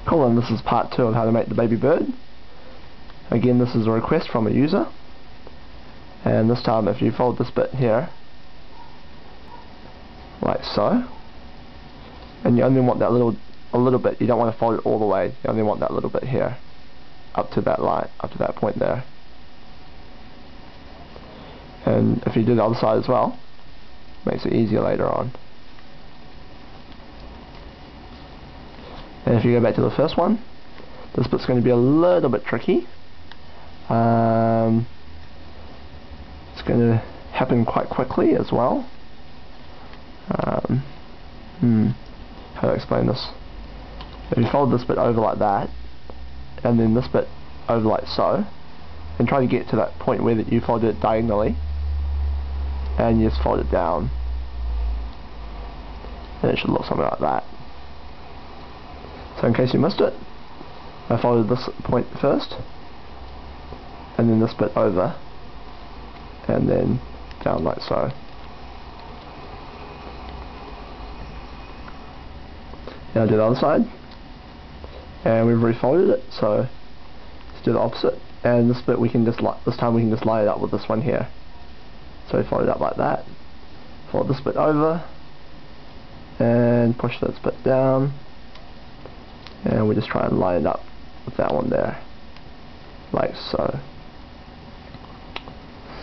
Cool, and this is part 2 of how to make the baby bird. Again, this is a request from a user, and this time if you fold this bit here like so, and you only want that a little bit, you don't want to fold it all the way, you only want that little bit here up to that line, up to that point there. And if you do the other side as well, makes it easier later on. And if you go back to the first one, this bit's going to be a little bit tricky. It's going to happen quite quickly as well. How do I explain this? If you fold this bit over like that, and then this bit over like so, and try to get to that point where you folded it diagonally, and you just fold it down, and it should look something like that. So in case you missed it, I folded this point first, and then this bit over, and then down like so. Now do the other side, and we've refolded it, so let's do the opposite. And this bit we can just this time we can just line it up with this one here. So we fold it up like that, fold this bit over, and push this bit down, and we just try and line it up with that one there, like so.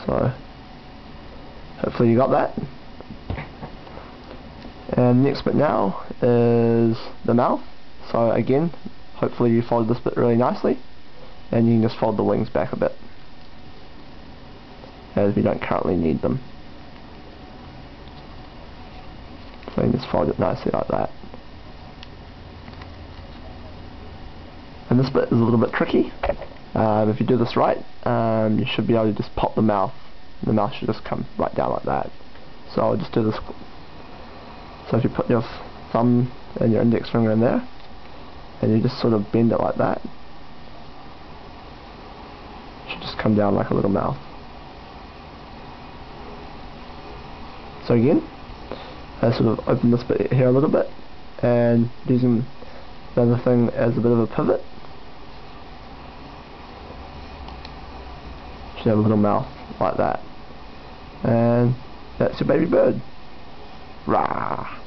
So hopefully you got that. And the next bit now is the mouth. So again, hopefully you fold this bit really nicely, and you can just fold the wings back a bit, as we don't currently need them. So you can just fold it nicely like that. And this bit is a little bit tricky. If you do this right, you should be able to just pop the mouth. The mouth should just come right down like that. So I'll just do this. So if you put your thumb and your index finger in there, and you just sort of bend it like that, it should just come down like a little mouth. So again, I sort of open this bit here a little bit, and using the other thing as a bit of a pivot, should have a little mouth like that, and that's your baby bird. Rah!